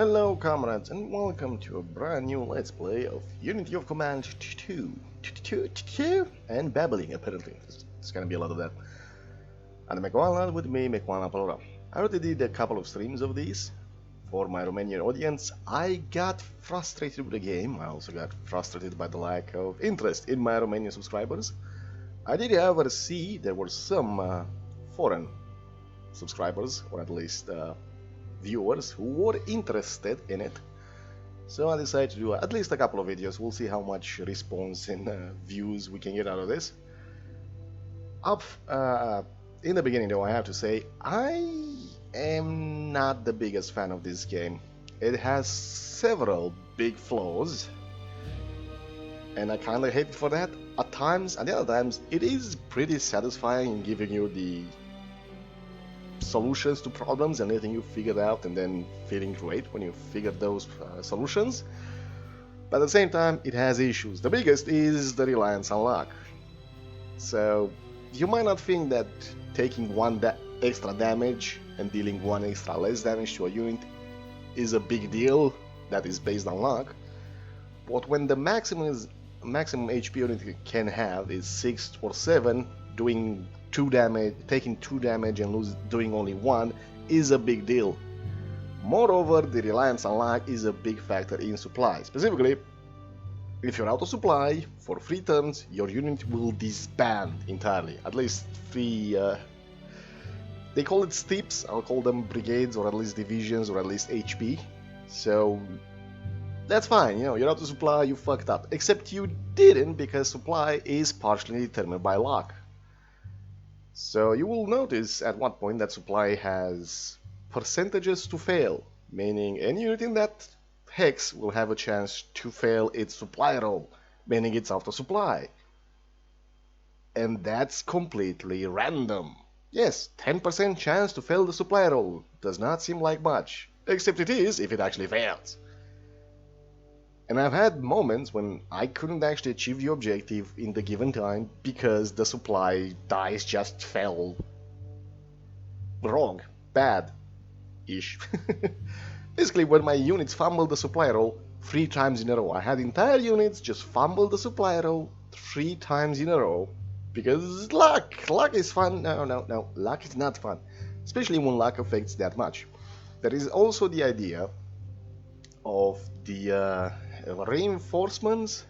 Hello comrades and welcome to a brand new let's play of Unity of Command 2 and babbling apparently. There's gonna be a lot of that. And Mekwana with me, Mekwana Palora. I already did a couple of streams of these for my Romanian audience. I got frustrated with the game. I also got frustrated by the lack of interest in my Romanian subscribers. I did however see there were some foreign subscribers, or at least viewers who were interested in it, so I decided to do at least a couple of videos. We'll see how much response and views we can get out of this. In the beginning though, I have to say I am not the biggest fan of this game. It has several big flaws and I kinda hate it for that at times, and the other times it is pretty satisfying in giving you the solutions to problems and letting you figure it out and then feeling great when you figure those solutions. But at the same time it has issues. The biggest is the reliance on luck. So you might not think that taking one extra damage and dealing one extra less damage to a unit is a big deal that is based on luck, but when the maximum HP unit can have is 6 or 7, doing 2 damage, taking 2 damage and doing only 1 is a big deal. Moreover, the reliance on luck is a big factor in supply. Specifically, if you're out of supply for 3 turns, your unit will disband entirely. At least 3, they call it steps, I'll call them brigades or at least divisions or at least HP. So that's fine, you know, you're out of supply, you fucked up. Except you didn't, because supply is partially determined by luck. So you will notice at one point that supply has percentages to fail, meaning any unit in that hex will have a chance to fail its supply roll, meaning it's out of supply. And that's completely random. Yes, 10% chance to fail the supply roll does not seem like much, except it is if it actually fails. And I've had moments when I couldn't actually achieve the objective in the given time because the supply dice just fell wrong, bad-ish. Basically, when my units fumbled the supply roll 3 times in a row, I had entire units just fumble the supply roll 3 times in a row because luck is fun. No, luck is not fun, especially when luck affects that much. There is also the idea of the reinforcements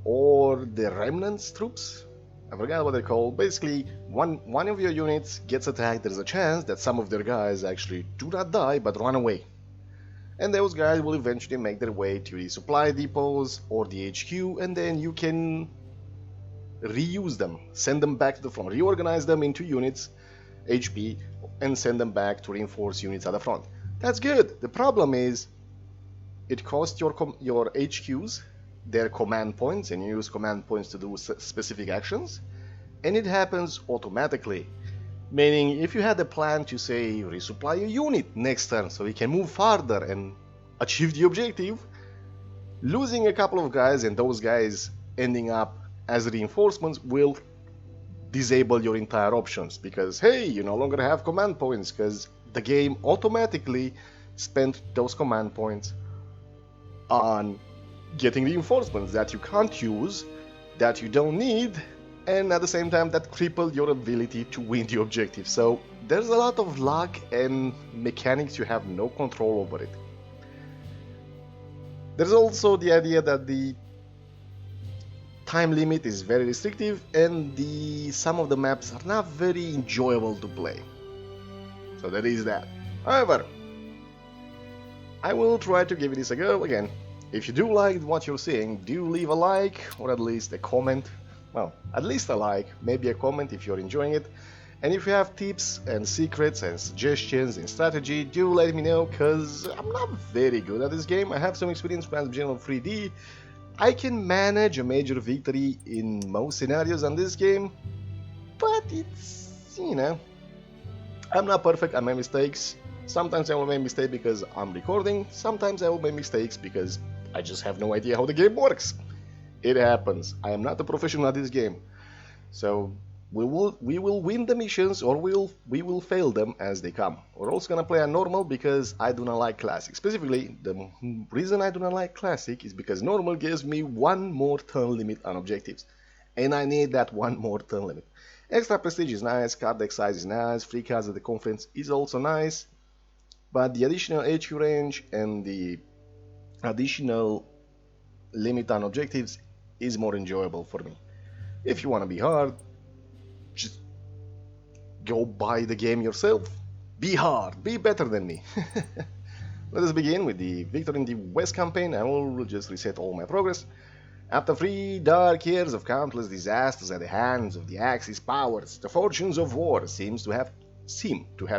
or the remnants troops. I forgot what they're called. Basically, one of your units gets attacked, there's a chance that some of their guys actually do not die but run away. And those guys will eventually make their way to the supply depots or the HQ, and then you can reuse them, send them back to the front, reorganize them into units, HP, and send them back to reinforce units at the front. That's good. The problem is it costs your HQs their command points, and you use command points to do specific actions, and it happens automatically. Meaning, if you had a plan to say resupply a unit next turn so you can move farther and achieve the objective, losing a couple of guys and those guys ending up as reinforcements will disable your entire options, because hey, you no longer have command points because the game automatically spent those command points on getting reinforcements that you can't use, that you don't need, and at the same time that crippled your ability to win the objective. So there's a lot of luck and mechanics, you have no control over it. There's also the idea that the time limit is very restrictive and some of the maps are not very enjoyable to play. So there is that. However, I will try to give this a go again. If you do like what you're seeing, do leave a like or at least a comment. Well, at least a like, maybe a comment if you're enjoying it. And if you have tips and secrets and suggestions in strategy, do let me know, because I'm not very good at this game. I have some experience with general 3D. I can manage a major victory in most scenarios on this game, but it's, you know, I'm not perfect, I make mistakes. Sometimes I will make mistakes because I'm recording, sometimes I will make mistakes because I just have no idea how the game works. It happens. I am not a professional at this game. So We will win the missions or we will fail them as they come. We're also gonna play a normal because I do not like classic. Specifically, the reason I do not like classic is because normal gives me one more turn limit on objectives, and I need that one more turn limit. Extra prestige is nice, card deck size is nice, free cards at the conference is also nice, but the additional HQ range and the additional limit on objectives is more enjoyable for me. If you want to be hard, just go buy the game yourself. Be hard, be better than me. Let us begin with the Victory in the West campaign. I will just reset all my progress. After 3 dark years of countless disasters at the hands of the Axis powers, the fortunes of war seem to have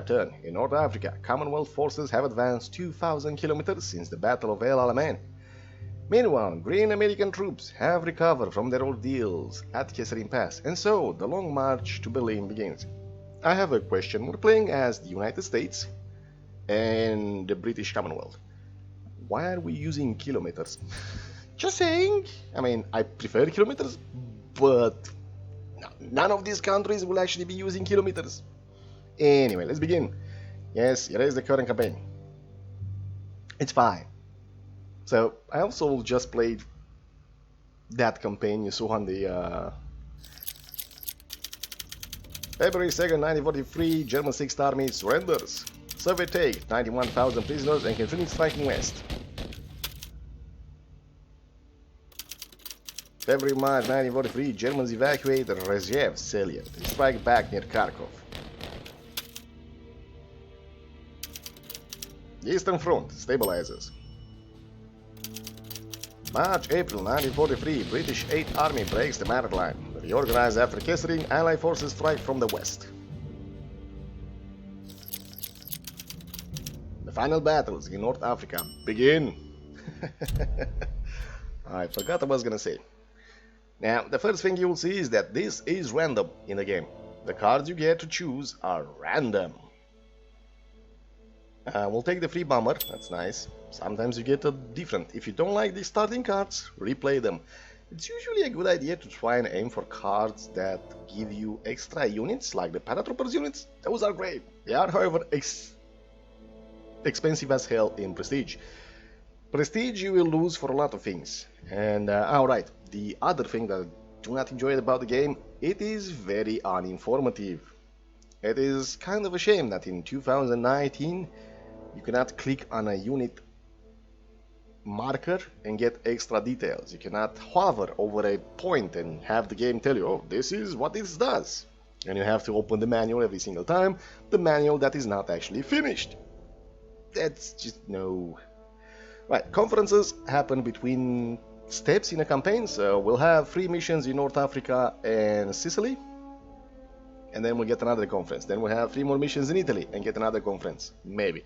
turned. In North Africa, Commonwealth forces have advanced 2,000 kilometers since the Battle of El Alamein. Meanwhile, Green American troops have recovered from their ordeals at Kesserin Pass, and so the long march to Berlin begins. I have a question. We're playing as the United States and the British Commonwealth. Why are we using kilometers? Just saying. I mean, I prefer kilometers, but none of these countries will actually be using kilometers. Anyway, let's begin. Yes, erase the current campaign. It's fine. So, I also just played that campaign you saw on the February 2nd, 1943, German 6th Army surrenders. Soviet take 91,000 prisoners and continues striking west. February, March 1943, Germans evacuate Rezhev salient and strike back near Kharkov. The Eastern Front stabilizes. March, April 1943, British 8th Army breaks the Marat Line. Reorganized after Kesserin, Allied forces strike from the west. The final battles in North Africa begin. I forgot what I was gonna say. Now, the first thing you will see is that this is random in the game. The cards you get to choose are random. We'll take the free bomber, that's nice. Sometimes you get a different. If you don't like the starting cards, replay them. It's usually a good idea to try and aim for cards that give you extra units, like the paratroopers units. Those are great. They are, however, expensive as hell in Prestige. Prestige you will lose for a lot of things. And, alright, the other thing that I do not enjoy about the game, it is very uninformative. It is kind of a shame that in 2019 you cannot click on a unit marker and get extra details. You cannot hover over a point and have the game tell you, oh, this is what this does. And you have to open the manual every single time, the manual that is not actually finished. That's just no... Right, conferences happen between steps in a campaign, so we'll have 3 missions in North Africa and Sicily. And then we'll get another conference. Then we'll have 3 more missions in Italy and get another conference. Maybe.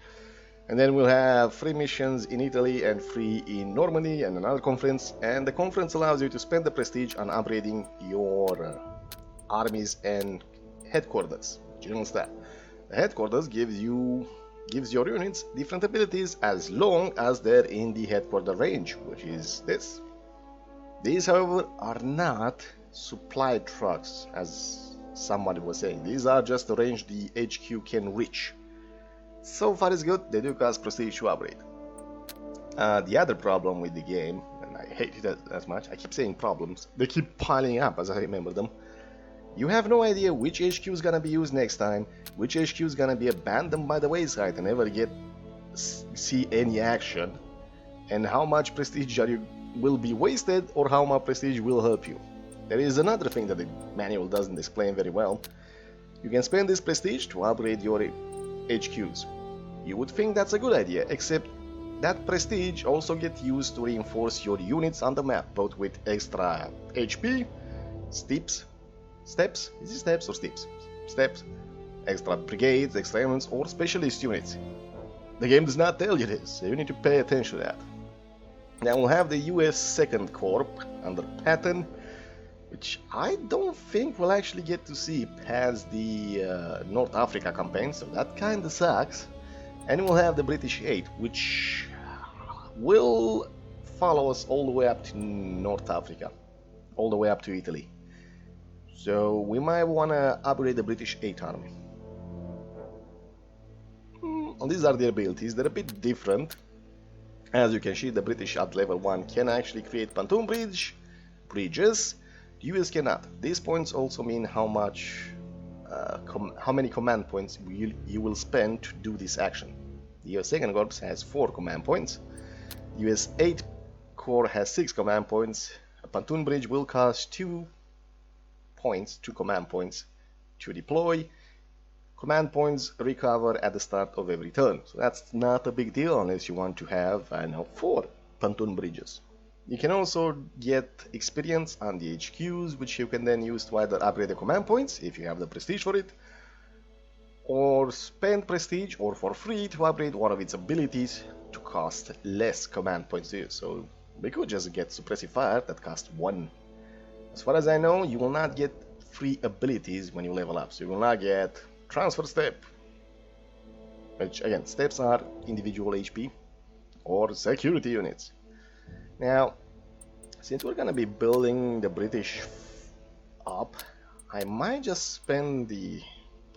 And then we'll have 3 missions in Italy and 3 in Normandy and another conference. And the conference allows you to spend the prestige on upgrading your armies and headquarters, general staff. The headquarters gives your units different abilities as long as they're in the headquarter range, which is this. These, however, are not supply trucks, as somebody was saying. These are just the range the HQ can reach. So far is good, they do cost prestige to upgrade. The other problem with the game, and I hate it as much, I keep saying problems, they keep piling up as I remember them. You have no idea which HQ is gonna be used next time, which HQ is gonna be abandoned by the wayside and never see any action, and how much prestige will be wasted or how much prestige will help you. There is another thing that the manual doesn't explain very well. You can spend this prestige to upgrade your HQs. You would think that's a good idea, except that prestige also gets used to reinforce your units on the map, both with extra HP, steps, is it steps or steps? Steps, extra brigades, extra elements, or specialist units. The game does not tell you this, so you need to pay attention to that. Now we'll have the US 2nd Corps under Patton, which I don't think we'll actually get to see past the North Africa campaign, so that kinda sucks. And we'll have the British 8, which will follow us all the way up to North Africa, all the way up to Italy. So we might want to upgrade the British 8th Army. These are the abilities. They're a bit different. As you can see, the British at level 1 can actually create pontoon bridges. The US cannot. These points also mean how many command points you will spend to do this action. The US 2nd Corps has 4 command points. The US 8th Corps has 6 command points. A pontoon bridge will cost 2 command points to deploy. Command points recover at the start of every turn, so that's not a big deal unless you want to have, I know, 4 pontoon bridges. You can also get experience on the HQs, which you can then use to either upgrade the command points, if you have the prestige for it, or spend prestige or for free to upgrade one of its abilities to cost less command points to use. So we could just get suppressive fire that costs 1. As far as I know, you will not get free abilities when you level up, so you will not get transfer step, which again, steps are individual HP or security units. Now, since we're gonna be building the British up, I might just spend the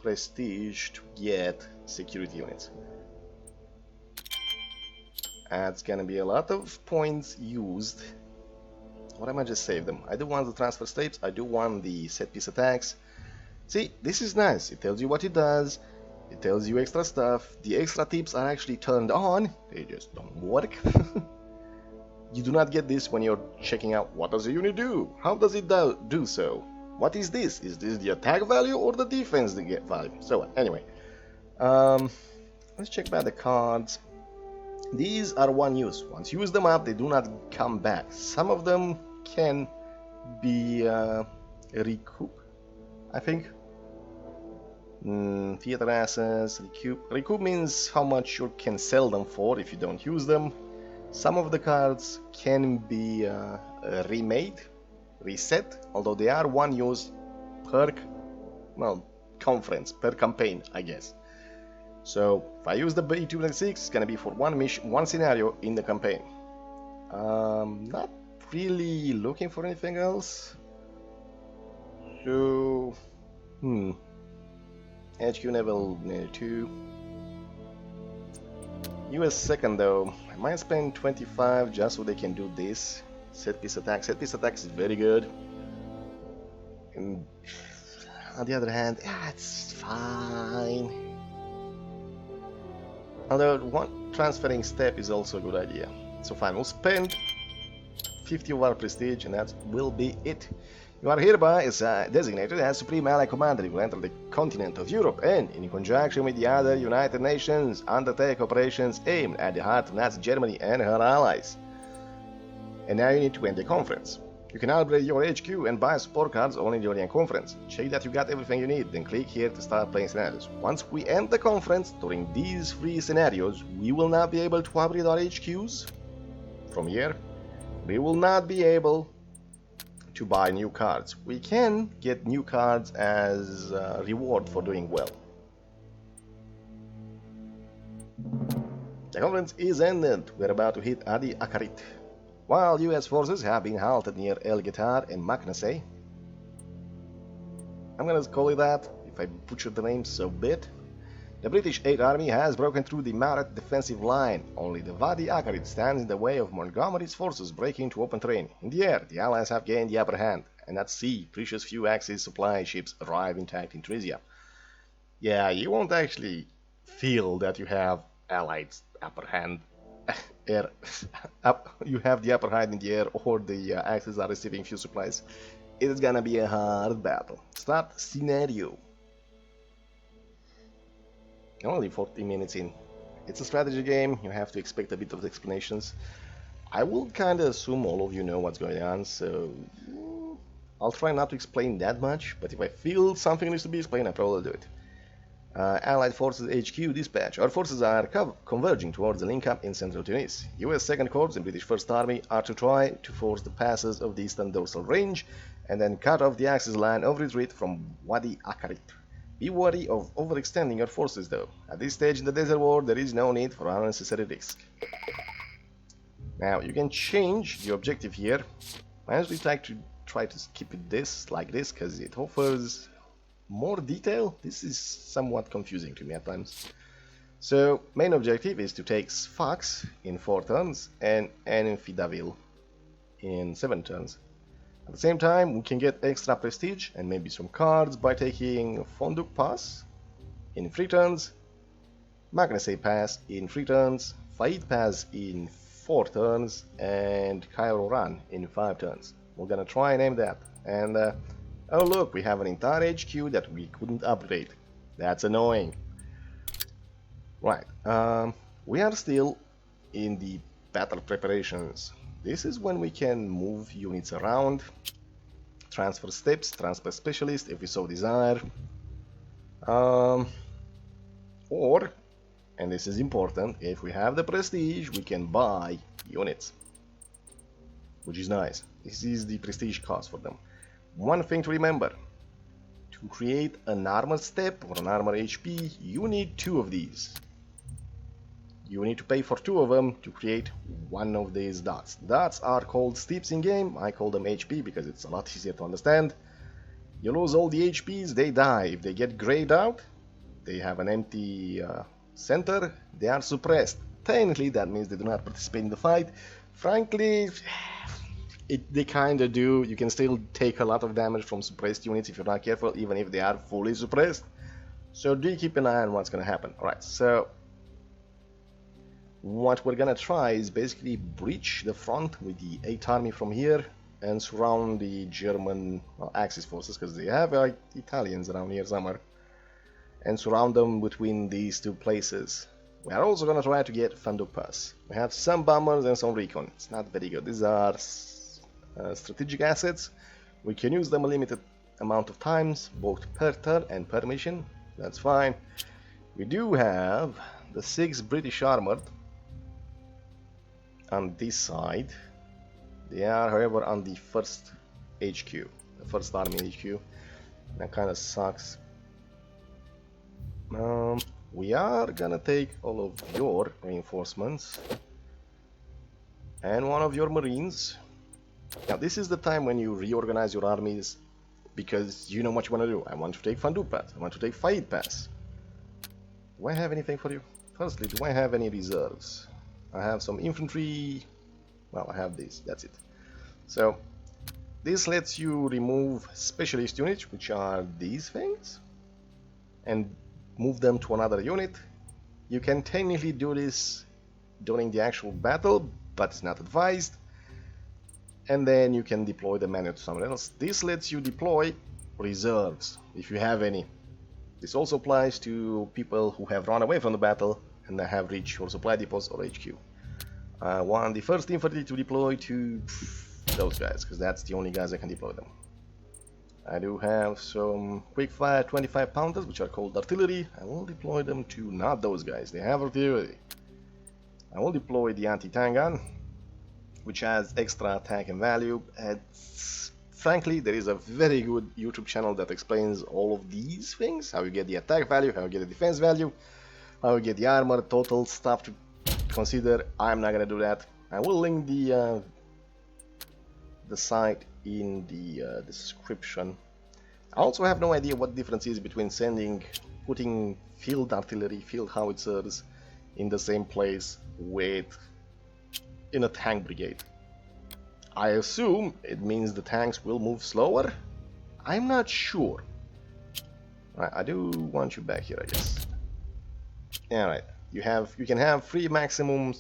prestige to get security units. That's gonna be a lot of points used. Or I might just save them. I do want the transfer steps, I do want the set piece attacks. See, this is nice. It tells you what it does. It tells you extra stuff. The extra tips are actually turned on. They just don't work. You do not get this when you're checking out what does a unit do? How does it do so? What is this? Is this the attack value or the defense value? So anyway, let's check back the cards. These are one use. Once you use them up, they do not come back. Some of them can be recoup, I think. Theater assets, recoup means how much you can sell them for if you don't use them. Some of the cards can be remade, reset, although they are one use per conference, per campaign, I guess. So if I use the B296, it's gonna be for one mission, one scenario in the campaign. Not really looking for anything else. So HQ level 2. US 2nd though, I might spend 25 just so they can do this. Set piece attack. Set piece attack is very good. And on the other hand, it's fine. Although one transferring step is also a good idea. So fine, we'll spend 50 of our prestige and that will be it. You are hereby designated as Supreme Allied Commander. You will enter the continent of Europe and, in conjunction with the other United Nations, undertake operations aimed at the heart of Nazi Germany and her allies. And now you need to end the conference. You can upgrade your HQ and buy support cards only during the conference. Check that you got everything you need, then click here to start playing scenarios. Once we end the conference, during these 3 scenarios, we will not be able to upgrade our HQs. From here, we will not be able to buy new cards. We can get new cards as reward for doing well. The conference is ended. We're about to hit Adi Akarit. While US forces have been halted near El Getar and Maknaseh. I'm gonna call it that, if I butchered the name so bit. The British 8th Army has broken through the Marat defensive line. Only the Wadi Akarit stands in the way of Montgomery's forces breaking into open terrain. In the air, the Allies have gained the upper hand, and at sea, precious few Axis supply ships arrive intact in Trisia. Yeah, you won't actually feel that you have Allied upper hand. You have the upper hand in the air, or the Axis are receiving few supplies. It is gonna be a hard battle. Start scenario. Only 40 minutes in. It's a strategy game, you have to expect a bit of explanations. I will kinda assume all of you know what's going on, so I'll try not to explain that much, but if I feel something needs to be explained, I'll probably do it. Allied Forces HQ dispatch. Our forces are converging towards the link-up in central Tunis. US 2nd Corps and British 1st Army are to try to force the passes of the eastern dorsal range and then cut off the Axis line of retreat from Wadi Akarit. Be wary of overextending your forces though. At this stage in the desert war, there is no need for unnecessary risk. Now, you can change the objective here. I usually like to try to keep it like this because it offers more detail. This is somewhat confusing to me at times. So main objective is to take Sfax in 4 turns and Enfidavil in 7 turns. At the same time, we can get extra prestige and maybe some cards by taking Fonduk Pass in 3 turns, Magnesei Pass in 3 turns, Faid Pass in 4 turns, and Cairo Run in 5 turns. We're gonna try and aim that. And oh look, we have an entire HQ that we couldn't upgrade. That's annoying. Right, we are still in the battle preparations. This is when we can move units around, transfer steps, transfer specialist if we so desire, or, and this is important, if we have the prestige, we can buy units, which is nice. This is the prestige cost for them. One thing to remember, to create an armor step or an armor HP, you need 2 of these. You need to pay for 2 of them to create one of these dots. Dots are called steps in game. I call them HP because it's a lot easier to understand. You lose all the HPs, they die. If they get grayed out, they have an empty center, they are suppressed. Technically that means they do not participate in the fight. Frankly, they kinda do. You can still take a lot of damage from suppressed units if you're not careful, even if they are fully suppressed. So do keep an eye on what's gonna happen. Alright, so what we're gonna try is basically breach the front with the 8th army from here and surround the German Axis forces, because they have Italians around here somewhere, and surround them between these 2 places. We are also gonna try to get Fonduk Pass. We have some bombers and some recon. It's not very good. These are strategic assets. We can use them a limited amount of times, both per turn and per mission. That's fine. We do have the 6 British armored on this side. They are, however, on the first HQ, the first army HQ. That kind of sucks. We are gonna take all of your reinforcements and one of your marines. Now this is the time when you reorganize your armies, because you know what you want to do. I want to take Fonduk Pass, I want to take Faid Pass. Do I have anything for you? Firstly, do I have any reserves? I have some infantry. Well, I have this, that's it. So this lets you remove specialist units, which are these things, and move them to another unit. You can technically do this during the actual battle, but it's not advised. And then you can deploy the manual to someone else. This lets you deploy reserves, if you have any. This also applies to people who have run away from the battle and have reached your supply depots or HQ. I want the 1st infantry to deploy to those guys, because that's the only guys that can deploy them. I do have some quick-fire 25-pounders, which are called artillery. I will deploy them to not those guys, they have artillery. I will deploy the anti-tank gun, which has extra attack and value. And frankly, there is a very good YouTube channel that explains all of these things, how you get the attack value, how you get the defense value, how you get the armor, total stuff to consider. I'm not gonna do that. I will link the site in the description. I also have no idea what the difference is between putting field artillery, field howitzers in the same place in a tank brigade. I assume it means the tanks will move slower. I'm not sure. Right, I do want you back here, I guess. Alright, you can have 3 maximum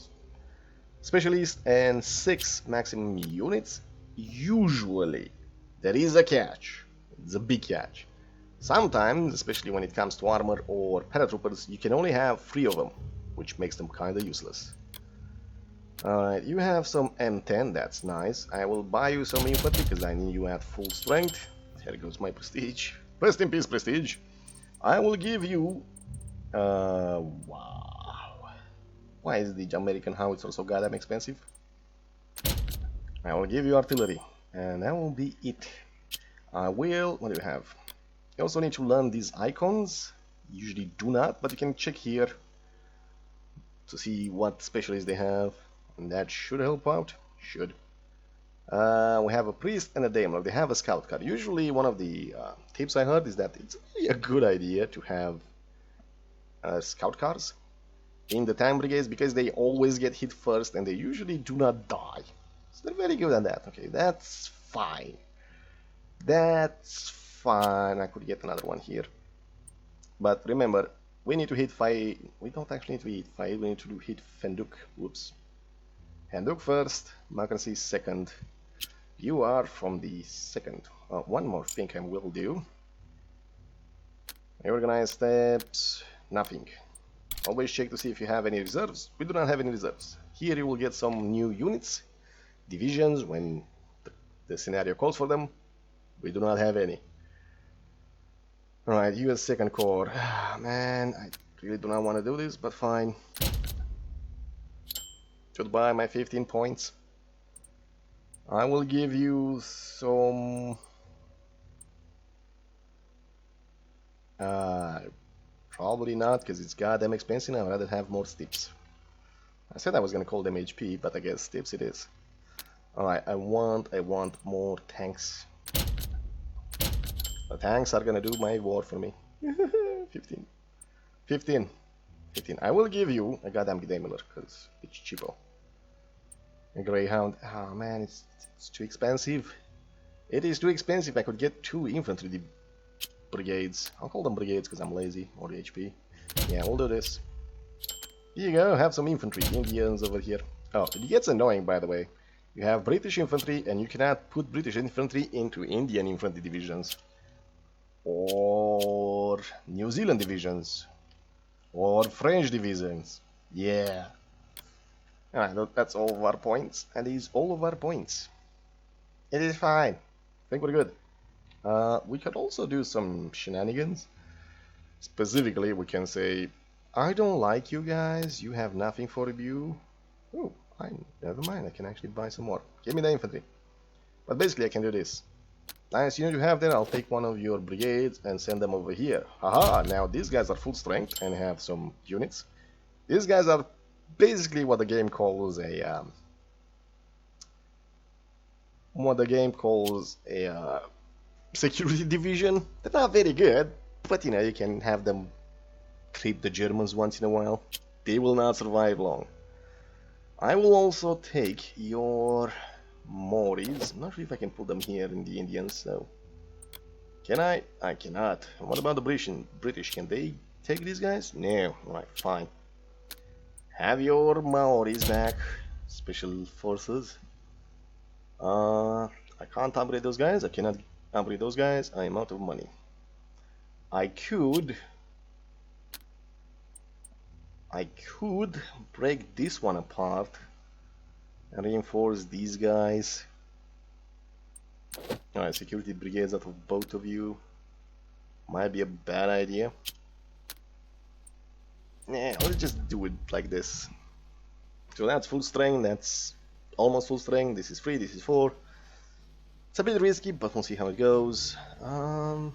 specialists and 6 maximum units. Usually, there is a catch. It's a big catch. Sometimes, especially when it comes to armor or paratroopers, you can only have 3 of them, which makes them kinda useless. Alright, you have some M10, that's nice. I will buy you some infantry because I need you at full strength. Here goes my prestige. Rest in peace, prestige. I will give you... wow. Why is the American howitzer so goddamn expensive? I will give you artillery, and that will be it. I will... what do we have? You also need to learn these icons. You usually do not, but you can check here to see what specialists they have, and that should help out. Should. We have a priest and a daimler. They have a scout card. Usually one of the tips I heard is that it's really a good idea to have scout cars in the tank brigades because they always get hit first and they usually do not die. So they're very good at that. Okay, that's fine. That's fine. I could get another one here. But remember, we need to hit 5. We don't actually need to hit 5. We need to hit Fenduk. Whoops. Fenduk first. Mackenzie second. You are from the second. One more thing I will do. Organize steps. Nothing. Always check to see if you have any reserves. We do not have any reserves. Here you will get some new units, divisions when the scenario calls for them. We do not have any. Alright, US Second Corps. Man, I really do not want to do this, but fine. Goodbye, my 15 points. I will give you some... probably not, because it's goddamn expensive. I'd rather have more tips. I said I was gonna call them HP, but I guess tips it is. Alright, I want more tanks. The tanks are gonna do my war for me. 15. 15. 15. I will give you a goddamn Daimler, because it's cheapo. A Greyhound. Oh man, it's too expensive. It is too expensive. I could get 2 infantry brigades. I'll call them brigades because I'm lazy, or HP. Yeah, we'll do this. Here you go, have some infantry. Indians over here. Oh, it gets annoying, by the way. You have British infantry, and you cannot put British infantry into Indian infantry divisions. Or New Zealand divisions. Or French divisions. Yeah. Alright, that's all of our points. And is all of our points. It is fine. I think we're good. We could also do some shenanigans. Specifically, we can say, I don't like you guys. You have nothing for you. Oh, never mind. I can actually buy some more. Give me the infantry. But basically, I can do this. Nice unit you have there. I'll take one of your brigades and send them over here. Haha! Now these guys are full strength and have some units. These guys are basically what the game calls a security division. They're not very good, but you know, you can have them creep the Germans once in a while. They will not survive long. I will also take your Maoris. I'm not sure if I can put them here in the Indians, so... Can I? I cannot. What about the British? Can they take these guys? No. Alright, fine. Have your Maoris back. Special forces. I can't upgrade those guys. I cannot upgrade those guys. I am out of money. I could break this one apart and reinforce these guys. Alright, security brigades out of both of you. Might be a bad idea. Yeah, let's just do it like this. So that's full strength, that's almost full strength. This is 3, this is 4. It's a bit risky, but we'll see how it goes. I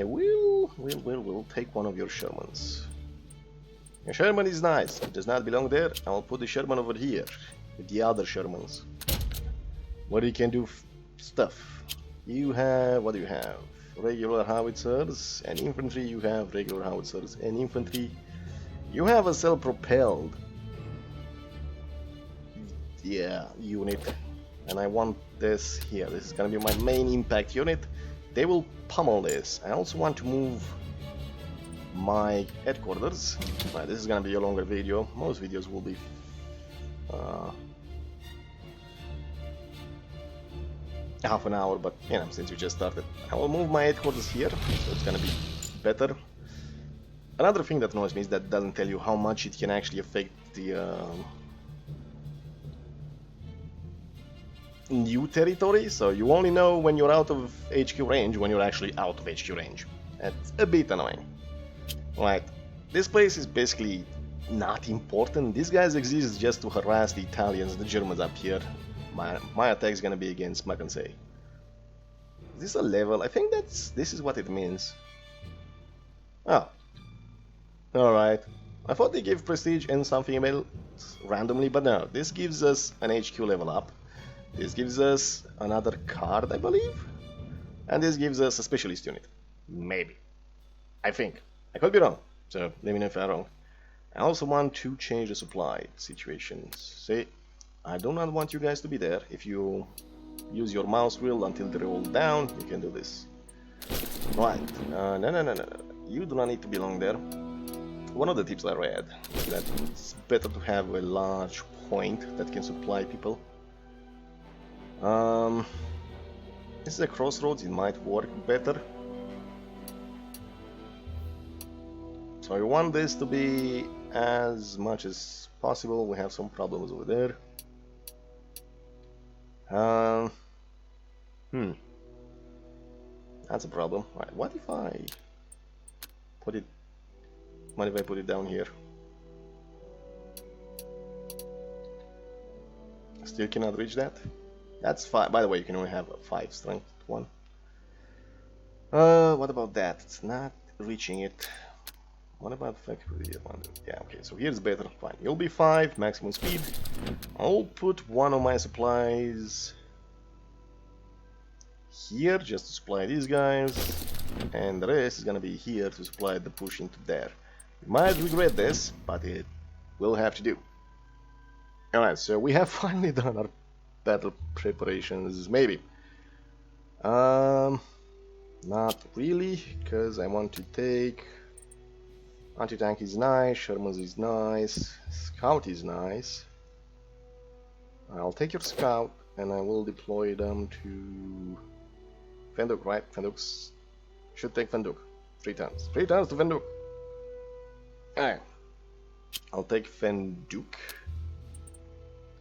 will take one of your Shermans. Your Sherman is nice. It does not belong there. I will put the Sherman over here with the other Shermans, where you can do stuff. You have, what do you have? Regular howitzers and infantry. You have regular howitzers and infantry. You have a self-propelled, yeah, unit, and I want this here. This is gonna be my main impact unit. They will pummel this. I also want to move my headquarters. Right, this is gonna be a longer video. Most videos will be half an hour, but you know, since we just started, I will move my headquarters here, so it's gonna be better. Another thing that annoys me is that doesn't tell you how much it can actually affect the new territory, so you only know when you're out of HQ range when you're actually out of HQ range. That's a bit annoying. Right, this place is basically not important. These guys exist just to harass the Italians and the Germans up here. My attack is gonna be against Mackenzie. Is this a level? I think this is what it means. Oh. Alright. I thought they gave prestige and something else randomly, but no. This gives us an HQ level up. This gives us another card, I believe. And this gives us a specialist unit. Maybe. I think. I could be wrong, so let me know if I'm wrong. I also want to change the supply situations. See, I do not want you guys to be there. If you use your mouse wheel until they roll down, you can do this. Right, no. You do not need to belong there. One of the tips I read is that it's better to have a large point that can supply people. This is a crossroads, it might work better. So I want this to be as much as possible. We have some problems over there. That's a problem. Right, what if I put it down here? Still cannot reach that? That's 5. By the way, you can only have a 5 strength one. What about that? It's not reaching it. What about factory? Yeah, okay, so here's better. Fine. You'll be 5, maximum speed. I'll put one of my supplies here just to supply these guys, and the rest is gonna be here to supply the push into there. You might regret this, but it will have to do. Alright, so we have finally done our battle preparations, maybe. Not really, because I want to take... Anti-tank is nice, Sherman's is nice, Scout is nice. I'll take your Scout and I will deploy them to Fenduk, right? Fenduk's should take Fenduk. 3 tons. 3 tons to Fenduk. Alright. I'll take Fenduk.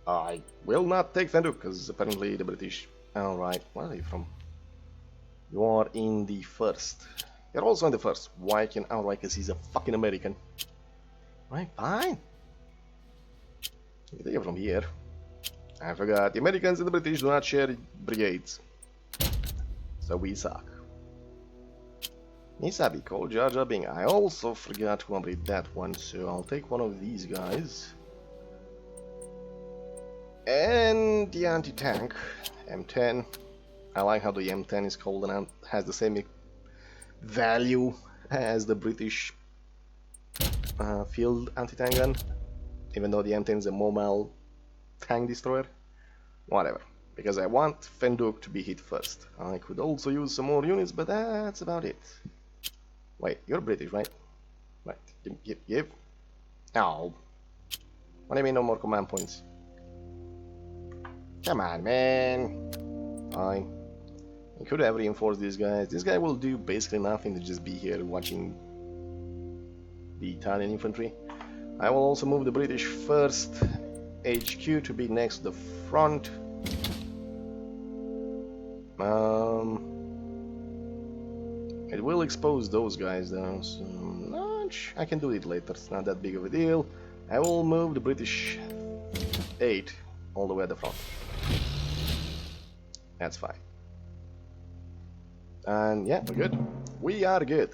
I will not take Fenduk because apparently the British... Alright, where are you from? You are in the 1st. You're also in the 1st. Why can... Alright, because he's a fucking American. Right, fine. You can take it from here. I forgot. The Americans and the British do not share brigades. So we suck. Misabi, call Jar Jar Bing. I also forgot to upgrade that one, so I'll take one of these guys. And the anti-tank, M10. I like how the M10 is called and has the same value as the British field anti-tank gun, even though the M10 is a mobile tank destroyer. Whatever, because I want Fenduk to be hit first. I could also use some more units, but that's about it. Wait, you're British, right? Right, give. Oh. What do you mean no more command points? Come on, man. Fine. I could have reinforced these guys. This guy will do basically nothing to just be here watching the Italian infantry. I will also move the British 1st HQ to be next to the front. It will expose those guys though, so I can do it later, it's not that big of a deal. I will move the British 8 all the way at the front. That's fine. And yeah, we're good. We are good.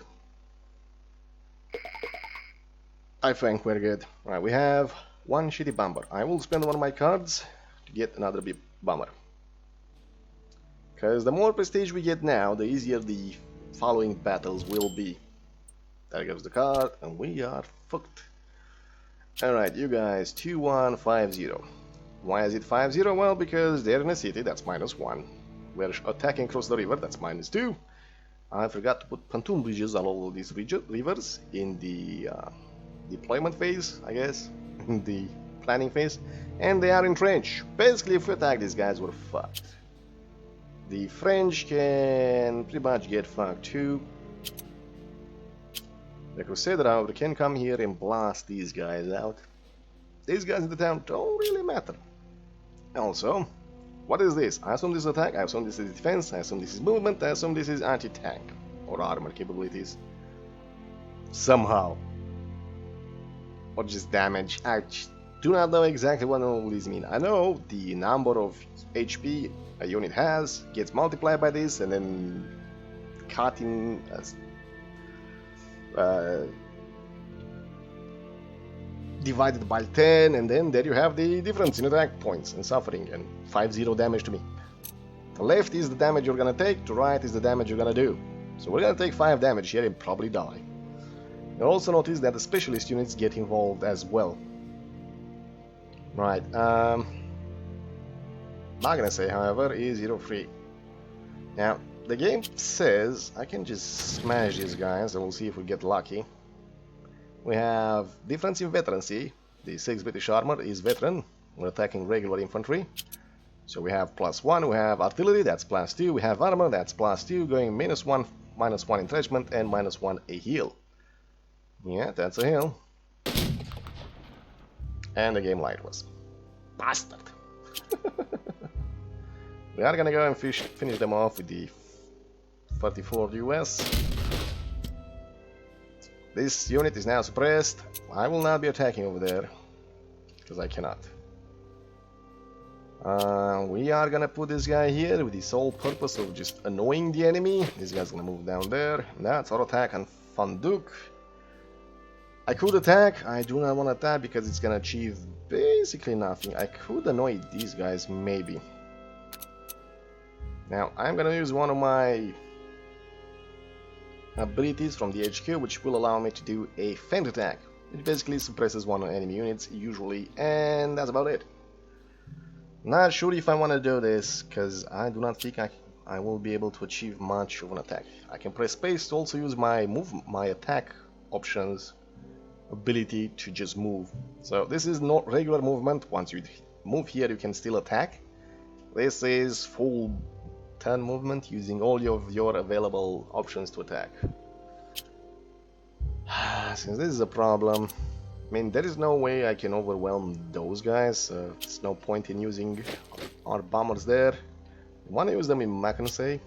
I think we're good. Right, we have one shitty bomber. I will spend one of my cards to get another big bomber. Because the more prestige we get now, the easier the following battles will be. There goes the card, and we are fucked. Alright, you guys, 2150. Why is it 50? Well, because they're in a city, that's -1. We're attacking across the river, that's -2. I forgot to put pontoon bridges on all of these rivers in the deployment phase, I guess, in the planning phase. And they are entrenched. Basically, if we attack these guys, we're fucked. The French can pretty much get fucked too. The Crusader however can come here and blast these guys out. These guys in the town don't really matter. Also, what is this? I assume this is attack, I assume this is defense, I assume this is movement, I assume this is anti-tank or armor capabilities. Somehow. Or just damage. I do not know exactly what all these mean. I know the number of HP a unit has gets multiplied by this and then cut in divided by 10, and then there you have the difference in attack points and suffering, and 5-0 damage to me. The left is the damage you're gonna take, to right is the damage you're gonna do. So we're gonna take 5 damage here and probably die. You'll also notice that the specialist units get involved as well. Right, not gonna say, however, is 0-3. Now, the game says I can just smash these guys and we'll see if we get lucky. We have difference in veterancy. The 6 British armor is veteran. We're attacking regular infantry. So we have +1, we have artillery, that's +2, we have armor, that's +2, going -1, -1 entrenchment, and -1 a heal. Yeah, that's a heal. And the game light was bastard. We are gonna go and finish them off with the 34 US. This unit is now suppressed. I will not be attacking over there because I cannot. We are gonna put this guy here with the sole purpose of just annoying the enemy. This guy's gonna move down there. That's our attack on Fanduk. I could attack. I do not want to attack because it's gonna achieve basically nothing. I could annoy these guys maybe. Now I'm gonna use one of my abilities from the HQ, which will allow me to do a feint attack. It basically suppresses one of enemy units usually, and that's about it. Not sure if I want to do this because I do not think I will be able to achieve much of an attack. I can press space to also use my attack options ability to just move. So this is not regular movement. Once you move here you can still attack. This is full turn movement using all of your available options to attack. Since this is a problem, I mean, there is no way I can overwhelm those guys. There's no point in using our bombers there. I want to use them in Mackenzie.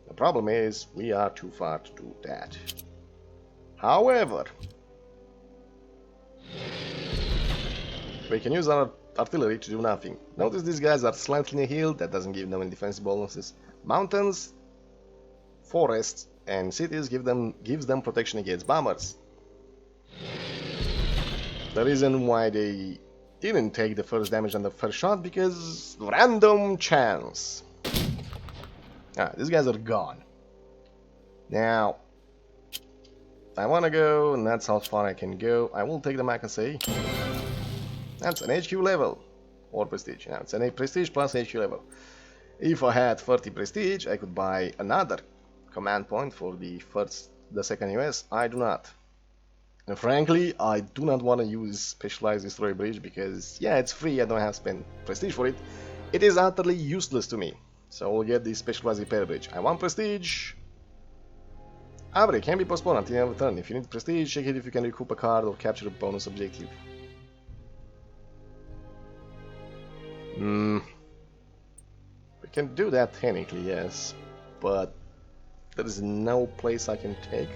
The problem is we are too far to do that. However, we can use our artillery to do nothing. Notice these guys are slightly healed. That doesn't give them any defensive bonuses. Mountains, forests, and cities gives them protection against bombers. The reason why they didn't take the first damage on the first shot, because random chance. These guys are gone. Now, I want to go, and that's how far I can go. I will take the Mackenzie. That's an HQ level, or prestige. Now, it's an prestige plus HQ level. If I had 30 prestige, I could buy another command point for the second US. I do not. And frankly, I do not want to use Specialized Destroyer Bridge because, yeah, it's free, I don't have to spend prestige for it. It is utterly useless to me. So we'll get the Specialized Repair Bridge. I want prestige. However, it can be postponed until the end of the turn. If you need prestige, check it if you can recoup a card or capture a bonus objective. We can do that technically, yes, but there is no place I can take.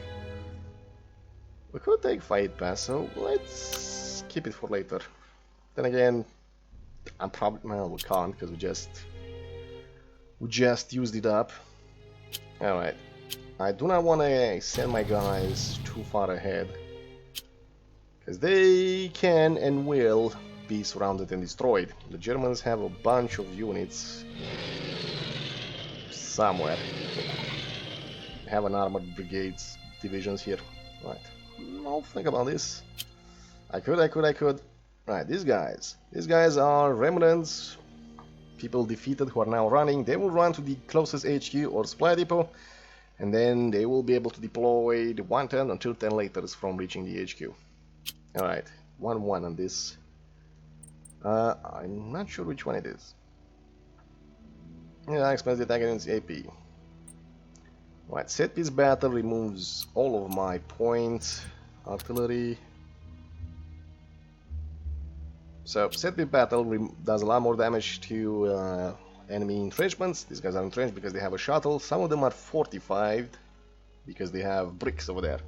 We could take Fight Pass, so let's keep it for later. Then again, I'm probably, well, we can't because we just used it up. Alright, I do not want to send my guys too far ahead because they can and will be surrounded and destroyed. The Germans have a bunch of units somewhere. They have an armored brigades divisions here. Right. I'll think about this. I could. Right, these guys are remnants, people defeated who are now running. They will run to the closest HQ or supply depot, and then they will be able to deploy the 1 turn until 10 later from reaching the HQ. Alright, 1-1 on this. I'm not sure which one it is. Yeah, expense the attack against AP. Right, set piece battle removes all of my points. Artillery. So, set piece battle does a lot more damage to enemy entrenchments. These guys are entrenched because they have a shuttle. Some of them are fortified because they have bricks over there.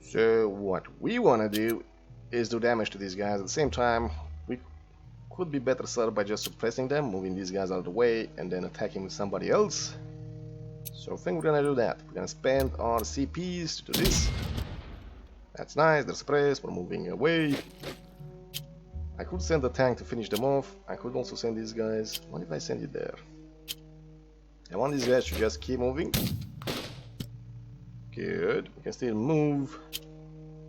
So, what we want to do is do damage to these guys. At the same time, we could be better served by just suppressing them, moving these guys out of the way, and then attacking somebody else. So I think we're gonna do that. We're gonna spend our CPs to do this. That's nice, they're suppressed, we're moving away. I could send the tank to finish them off. I could also send these guys. What if I send it there? I want these guys to just keep moving. Good. We can still move.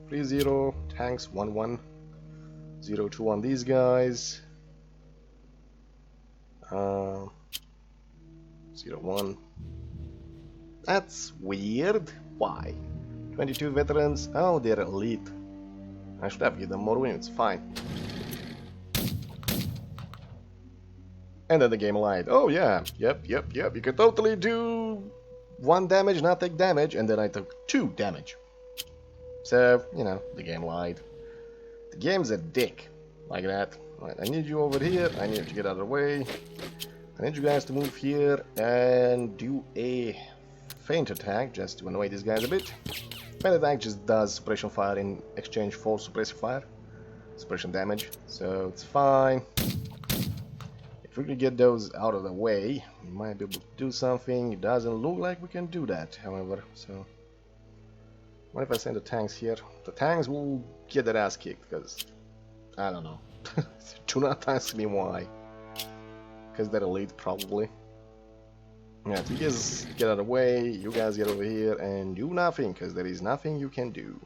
3-0. Tanks 1-1. 0-2 on these guys. 0-1. That's weird. Why? 22 veterans. Oh, they're elite. I should have given them more wins. Fine. And then the game lied. Oh yeah, yep. You could totally do 1 damage, not take damage, and then I took 2 damage. So, you know, the game lied. The game's a dick. Like that. Right, I need you over here. I need you to get out of the way. I need you guys to move here and do a feint attack just to annoy these guys a bit. Feint attack just does suppression fire in exchange for suppressive fire. Suppression damage. So it's fine. If we could get those out of the way, we might be able to do something. It doesn't look like we can do that, however, so... What if I send the tanks here? The tanks will get their ass kicked, because... I don't know. Do not ask me why. Because they're elite, probably. Yeah, so you guys get out of the way, you guys get over here and do nothing, because there is nothing you can do.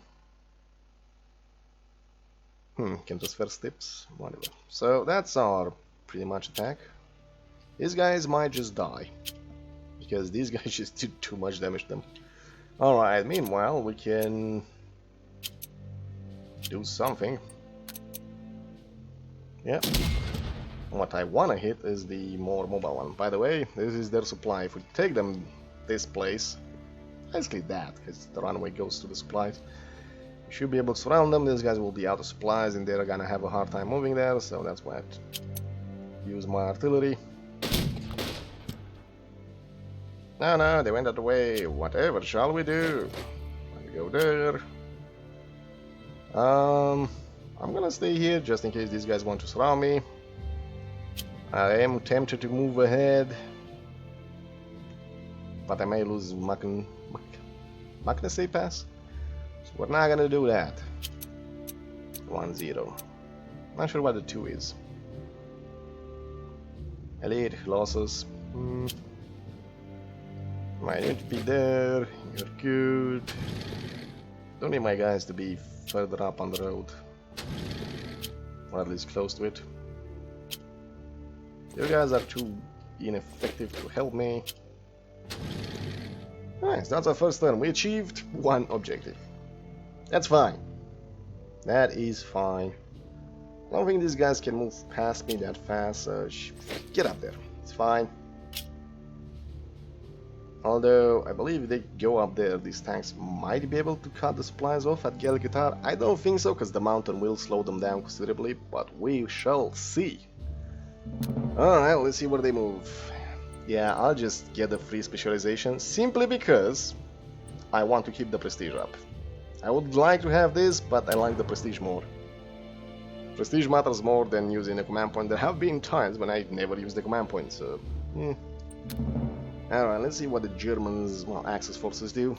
Can transfer steps? Whatever. So that's our pretty much attack. These guys might just die, because these guys just did too much damage to them. Alright, meanwhile we can do something. Yeah. What I wanna hit is the more mobile one. By the way, this is their supply. If we take them this place, basically that, because the runway goes to the supplies, we should be able to surround them. These guys will be out of supplies and they're gonna have a hard time moving there, so that's why I have to use my artillery. No, they went that way. Whatever shall we do? Let me go there. I'm gonna stay here just in case these guys want to surround me. I am tempted to move ahead, but I may lose Magnesay Pass, so we're not gonna do that. 1-0. Not sure what the 2 is. Elite losses. Might need to be there. You're good. Don't need my guys to be further up on the road, or at least close to it. You guys are too ineffective to help me. Nice, that's our first turn. We achieved 1 objective. That's fine. That is fine. I don't think these guys can move past me that fast, so get up there. It's fine. Although, I believe if they go up there, these tanks might be able to cut the supplies off at Galgatar. I don't think so, because the mountain will slow them down considerably, but we shall see. Alright, let's see where they move. Yeah, I'll just get the free specialization, simply because I want to keep the prestige up. I would like to have this, but I like the prestige more. Prestige matters more than using a command point. There have been times when I never used the command point, so... Alright, let's see what the Germans, well, Axis forces do.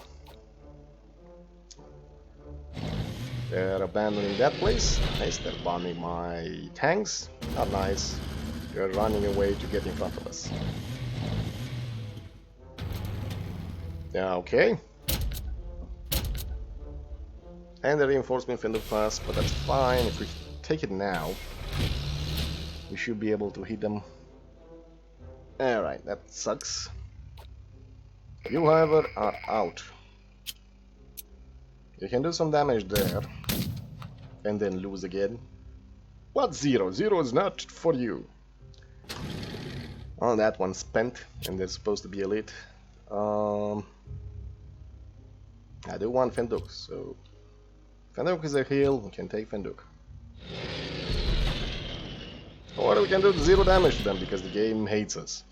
They're abandoning that place. Nice, they're bombing my tanks. Not nice. They're running away to get in front of us. Yeah, okay. And the reinforcement Fender Pass, but that's fine. If we take it now, we should be able to hit them. Alright, that sucks. You, however, are out. You can do some damage there, and then lose again. What 0? 0 is not for you. Oh, that one's spent, and they're supposed to be elite. I do want Fenduk, so... Fenduk is a heal, we can take Fenduk. Or we can do 0 damage to them, because the game hates us.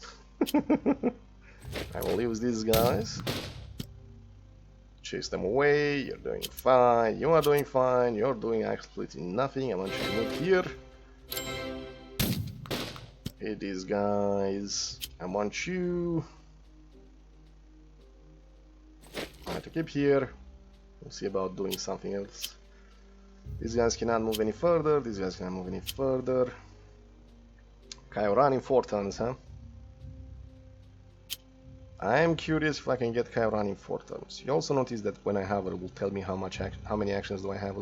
I will use these guys. Chase them away. You're doing fine. You are doing fine. You're doing absolutely nothing. I want you to move here. Hit these guys. I want you to keep here. We'll see about doing something else. These guys cannot move any further. These guys cannot move any further. Kairan in 4 turns, huh? I am curious if I can get Kairan in 4 turns. You also notice that when I hover, it will tell me how many actions do I have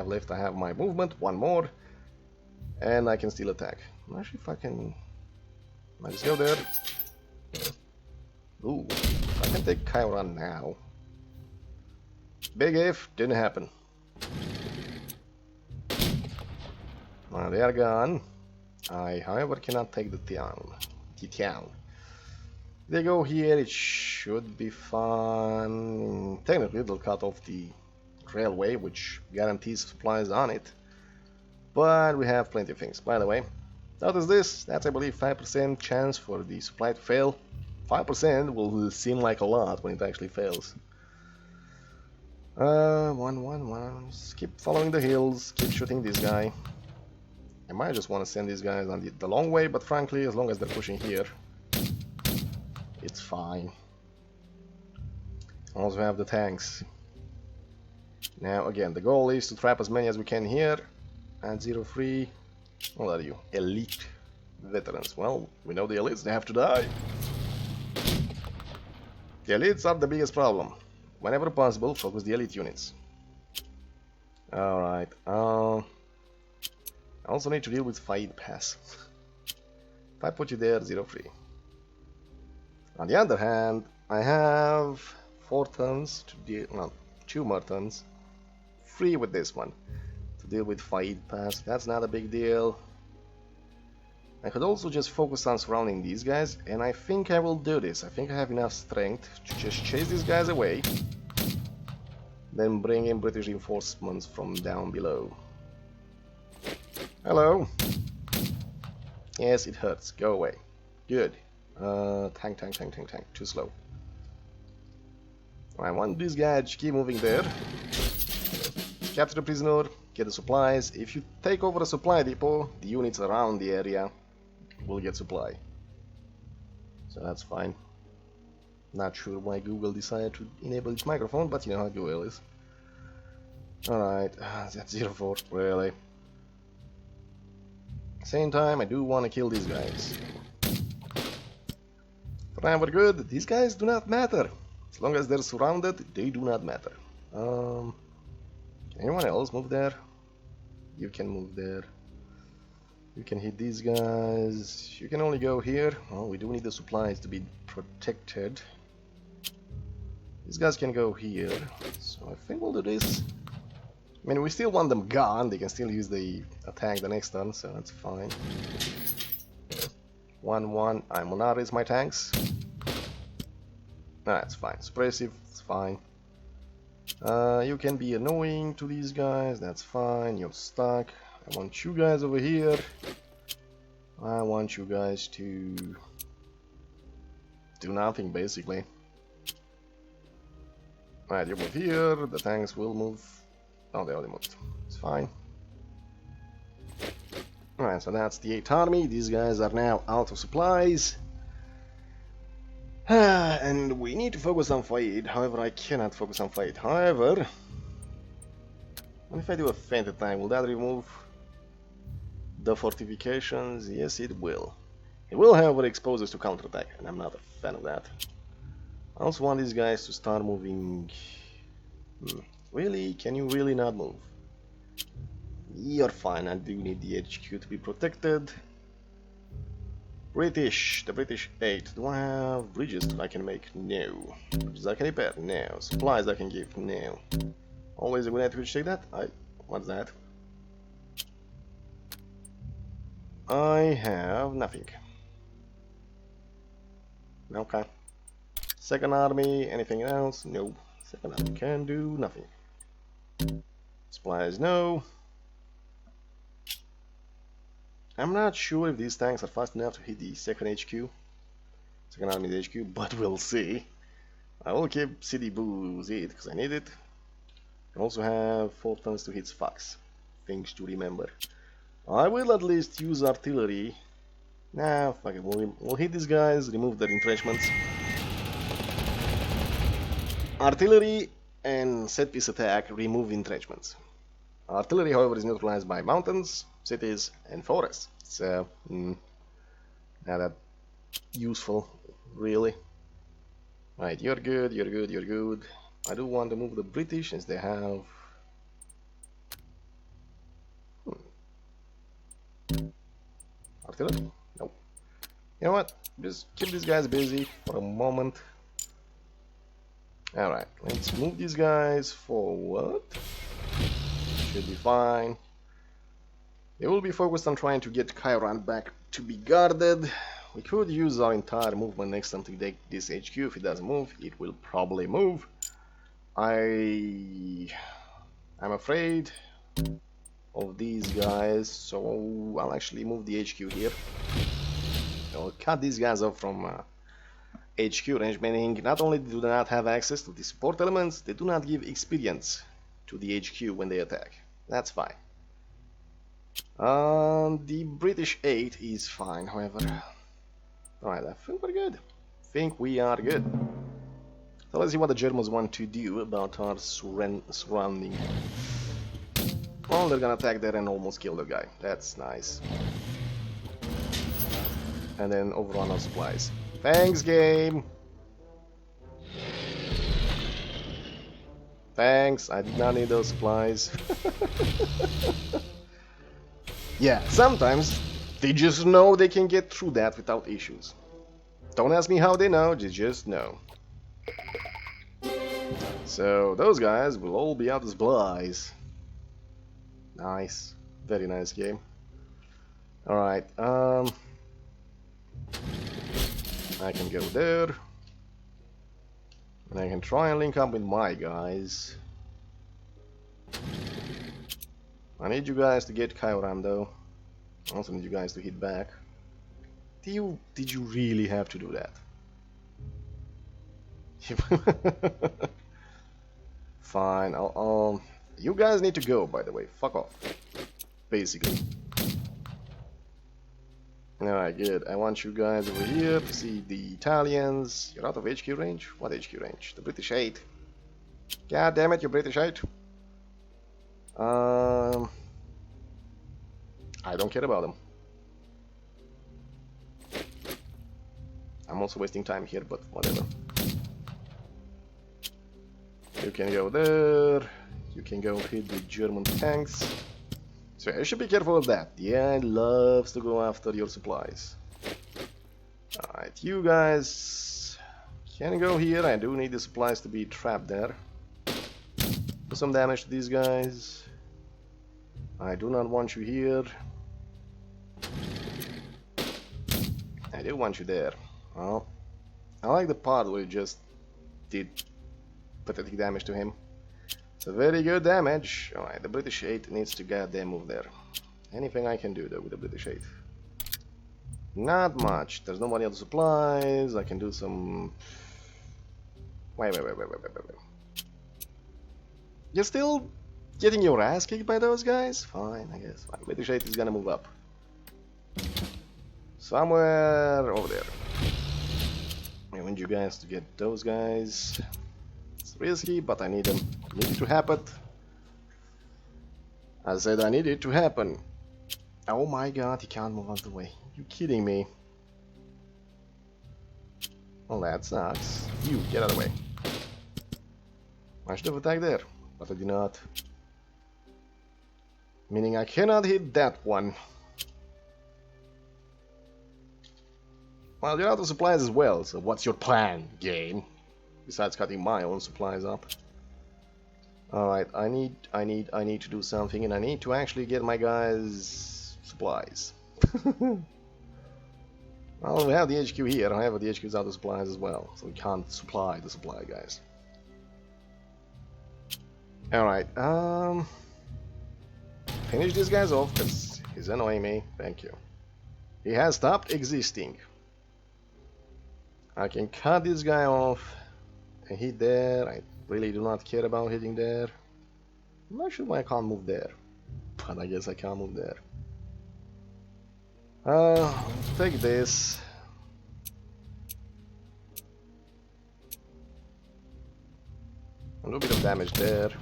left. I have my movement, 1 more, and I can still attack. I'm not sure if I can. I just go there. Ooh, I can take Kairan now. Big if, didn't happen. Well, they are gone. I, however, cannot take the town. They go here, it should be fun. Technically, they'll cut off the railway, which guarantees supplies on it. But we have plenty of things. By the way, notice this. That's, I believe, 5% chance for the supply to fail. 5% will seem like a lot when it actually fails. One. Just keep following the hills. Keep shooting this guy. I might just want to send these guys on the long way, but frankly, as long as they're pushing here, it's fine. Also have the tanks. Now again, the goal is to trap as many as we can here. And 0-3. What are you? Elite veterans. Well, we know the elites, they have to die. The elites are the biggest problem. Whenever possible, focus the elite units. Alright. I also need to deal with Faid Pass. If I put you there, 0-3. On the other hand, I have 4 turns to deal, well, 2 more turns, 3 with this one, to deal with Faid Pass. That's not a big deal. I could also just focus on surrounding these guys, and I think I will do this. I think I have enough strength to just chase these guys away, then bring in British reinforcements from down below. Hello. Yes, it hurts. Go away. Good. Tank. Too slow. I want this guy to keep moving there. Capture the prisoner, get the supplies. If you take over a supply depot, the units around the area will get supply. So that's fine. Not sure why Google decided to enable its microphone, but you know how Google is. Alright, that's 0-4, really. Same time, I do want to kill these guys. For now we're good. These guys do not matter. As long as they're surrounded, they do not matter. Can anyone else move there? You can move there. You can hit these guys. You can only go here. Well, we do need the supplies to be protected. These guys can go here. So I think we'll do this. I mean, we still want them gone. They can still use the attack the next turn, so that's fine. 1-1. I'm gonna raise my tanks. Nah, it's fine. Suppressive, it's fine. You can be annoying to these guys, that's fine. You're stuck. I want you guys over here. I want you guys to do nothing, basically. Alright, you move here. The tanks will move. Oh, they already moved. It's fine. Alright, so that's the 8th army. These guys are now out of supplies. And we need to focus on fight. However, I cannot focus on fight. However, what if I do a feint attack? Will that remove the fortifications? Yes, it will. It will, however, expose us to counterattack, and I'm not a fan of that. I also want these guys to start moving. Really? Can you really not move? You're fine. I do need the HQ to be protected. British, the British 8. Do I have bridges that I can make? No. Bridges I can repair? No. Supplies I can give? No. Always a good idea to take that? What's that? I have nothing. Okay. Second army, anything else? No. Second army can do nothing. Supplies, no. I'm not sure if these tanks are fast enough to hit the second HQ. Second army's HQ, but we'll see. I will keep City Booze it, because I need it. I also have 4 tons to hit Fox. Things to remember. I will at least use artillery. Nah, fuck it. We'll hit these guys, remove their entrenchments. Artillery and set piece attack remove entrenchments. Artillery, however, is neutralized by mountains, cities, and forests. So, not that useful, really. Right, you're good, you're good, you're good. I do want to move the British since they have... Artillery? Nope. You know what? Just keep these guys busy for a moment. Alright, let's move these guys forward. Should be fine. They will be focused on trying to get Kairan back to be guarded. We could use our entire movement next time to take this HQ. If it doesn't move, it will probably move. I'm afraid of these guys, so I'll actually move the HQ here. I'll cut these guys off from HQ range, meaning not only do they not have access to the support elements, they do not give experience to the HQ when they attack. That's fine. The British 8 is fine, however. Alright, I think we're good. I think we are good. So let's see what the Germans want to do about our surrounding. Oh, they're gonna attack there and almost kill the guy. That's nice. And then overrun our supplies. Thanks, game! Thanks, I did not need those supplies. Yeah, sometimes they just know they can get through that without issues. Don't ask me how they know, they just know. So those guys will all be out of supplies. Nice, very nice game. Alright, I can go there. And I can try and link up with my guys. I need you guys to get Kairan though. I also need you guys to hit back. Did you really have to do that? Fine, you guys need to go, by the way. Fuck off. Basically. Alright, good. I want you guys over here to see the Italians. You're out of HQ range? What HQ range? The British 8. God damn it, you British 8. I don't care about them. I'm also wasting time here, but whatever. You can go there. You can go hit the German tanks. So you should be careful of that. The AI loves to go after your supplies. Alright, you guys can go here. I do need the supplies to be trapped there. Do some damage to these guys. I do not want you here. I do want you there. Well, I like the part where you just did pathetic damage to him. It's a very good damage. Alright, the British 8 needs to goddamn move there. Anything I can do though with the British 8? Not much. There's nobody else supplies. I can do some... Wait. You're still getting your ass kicked by those guys? Fine, I guess. Fine. British 8 is gonna move up. Somewhere over there. I want you guys to get those guys. It's risky, but I need them. I need it to happen. I said I need it to happen. Oh my god, he can't move out of the way. You kidding me? Well, that sucks. You, get out of the way. I should have attacked there, but I did not. Meaning I cannot hit that one. Well, you're out of supplies as well, so what's your plan, game? Besides cutting my own supplies up. Alright, I need to do something, and I need to actually get my guys supplies. Well, we have the HQ here, however the HQ is out of supplies as well, so we can't supply the supply guys. Alright, finish these guys off, because he's annoying me. Thank you. He has stopped existing. I can cut this guy off and hit there. I really do not care about hitting there. I'm not sure why I can't move there, but I guess I can't move there. Take this. A little bit of damage there.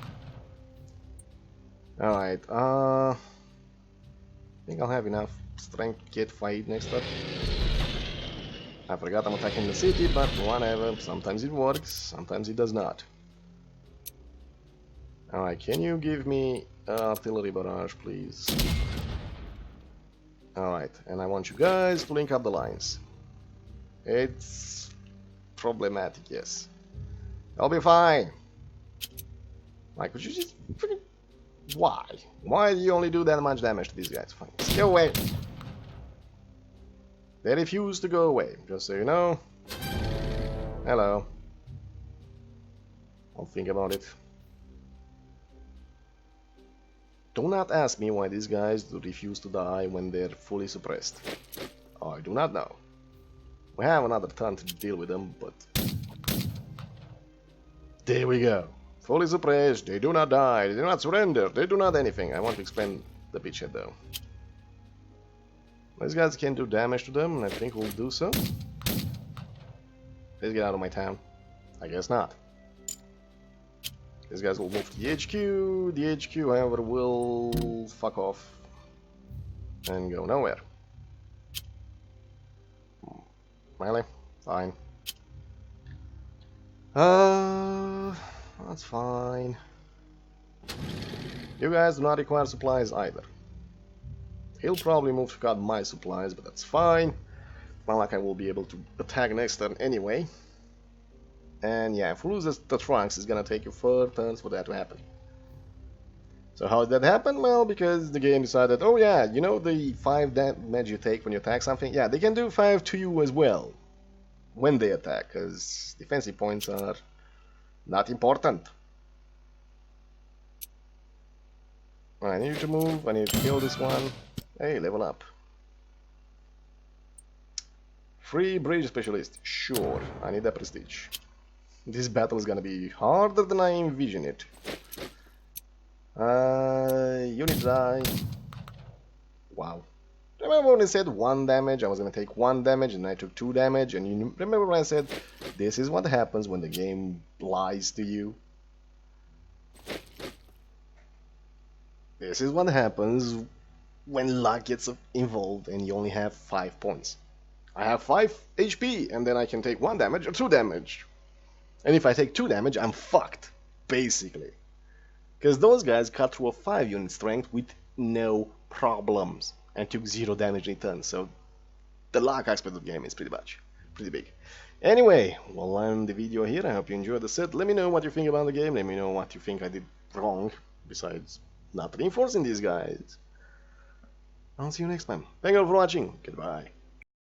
Alright, I think I'll have enough strength to get fight next up. I forgot I'm attacking the city, but whatever. Sometimes it works, sometimes it does not. Alright, can you give me artillery barrage, please? Alright, and I want you guys to link up the lines. It's problematic, yes. I'll be fine. Like, could you just freaking... Why? Why do you only do that much damage to these guys? Fine, just go away. They refuse to go away, just so you know. Hello. I'll think about it. Do not ask me why these guys refuse to die when they're fully suppressed. I do not know. We have another turn to deal with them, but... There we go. Fully suppressed, they do not die, they do not surrender, they do not anything. I want to explain the beachhead though. These guys can do damage to them, and I think we'll do so. Please get out of my town. I guess not. These guys will move to the HQ. The HQ, however, will fuck off and go nowhere. Really? Fine. That's fine. You guys do not require supplies either. He'll probably move to cut my supplies, but that's fine. Not like I will be able to attack next turn anyway. And yeah, if we lose the trunks, it's gonna take you 4 turns for that to happen. So how did that happen? Well, because the game decided, oh yeah, you know the 5 damage you take when you attack something? Yeah, they can do 5 to you as well when they attack, because defensive points are not important. I need you to move, I need to kill this one. Hey, level up. Free bridge specialist, sure, I need that prestige. This battle is gonna be harder than I envision it. Unit die. Wow. Remember when I said 1 damage? I was gonna take 1 damage and I took 2 damage, and you remember when I said this is what happens when the game lies to you? This is what happens when luck gets involved and you only have 5 points. I have 5 HP and then I can take 1 damage or 2 damage. And if I take 2 damage, I'm fucked, basically. Because those guys cut through a 5 unit strength with no problems and took 0 damage in turn, so the luck aspect of the game is pretty big. Anyway, we'll end the video here. I hope you enjoyed the set. Let me know what you think about the game. Let me know what you think I did wrong, besides not reinforcing these guys. I'll see you next time. Thank you all for watching. Goodbye.